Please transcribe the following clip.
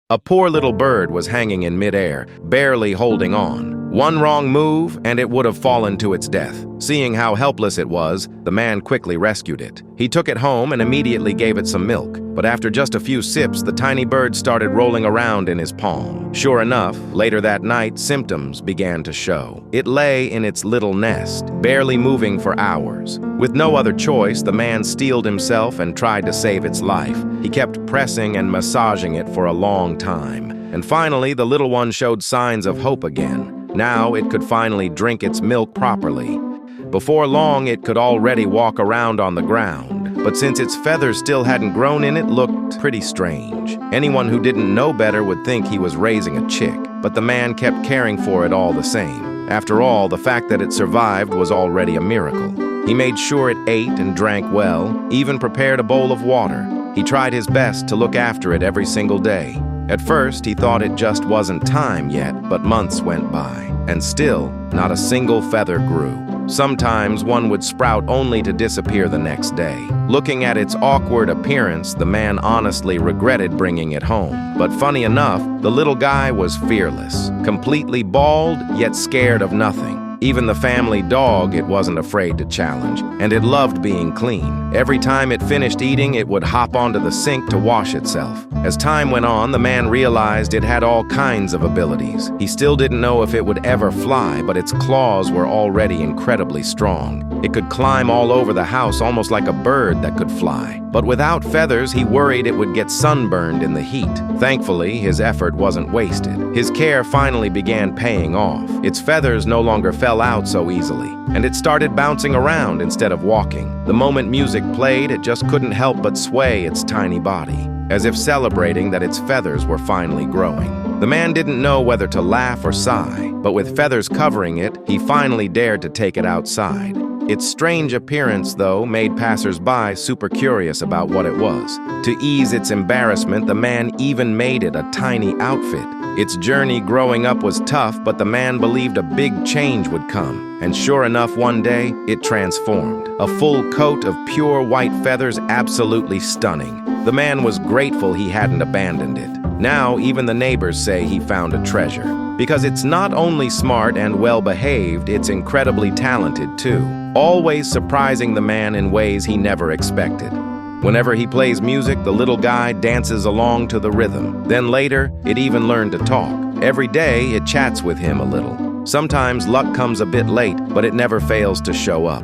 A poor little bird was hanging in midair, barely holding on. One wrong move, and it would have fallen to its death. Seeing how helpless it was, the man quickly rescued it. He took it home and immediately gave it some milk. But after just a few sips, the tiny bird started rolling around in his palm. Sure enough, later that night, symptoms began to show. It lay in its little nest, barely moving for hours. With no other choice, the man steeled himself and tried to save its life. He kept pressing and massaging it for a long time. And finally, the little one showed signs of hope again. Now it could finally drink its milk properly. Before long, it could already walk around on the ground. But since its feathers still hadn't grown in, it looked pretty strange. Anyone who didn't know better would think he was raising a chick, but the man kept caring for it all the same. After all, the fact that it survived was already a miracle. He made sure it ate and drank well, even prepared a bowl of water. He tried his best to look after it every single day. At first, he thought it just wasn't time yet, but months went by, and still, not a single feather grew. Sometimes one would sprout only to disappear the next day. Looking at its awkward appearance, the man honestly regretted bringing it home. But funny enough, the little guy was fearless, completely bald, yet scared of nothing. Even the family dog it wasn't afraid to challenge, and it loved being clean. Every time it finished eating, it would hop onto the sink to wash itself. As time went on, the man realized it had all kinds of abilities. He still didn't know if it would ever fly, but its claws were already incredibly strong. It could climb all over the house almost like a bird that could fly. But without feathers, he worried it would get sunburned in the heat. Thankfully, his effort wasn't wasted. His care finally began paying off. Its feathers no longer fell out so easily, and it started bouncing around instead of walking. The moment music played, it just couldn't help but sway its tiny body, as if celebrating that its feathers were finally growing. The man didn't know whether to laugh or sigh, but with feathers covering it, he finally dared to take it outside. Its strange appearance, though, made passers-by super curious about what it was. To ease its embarrassment, the man even made it a tiny outfit. Its journey growing up was tough, but the man believed a big change would come. And sure enough, one day, it transformed. A full coat of pure white feathers, absolutely stunning. The man was grateful he hadn't abandoned it. Now, even the neighbors say he found a treasure. Because it's not only smart and well-behaved, it's incredibly talented too, always surprising the man in ways he never expected. Whenever he plays music, the little guy dances along to the rhythm. Then later, it even learned to talk. Every day, it chats with him a little. Sometimes luck comes a bit late, but it never fails to show up.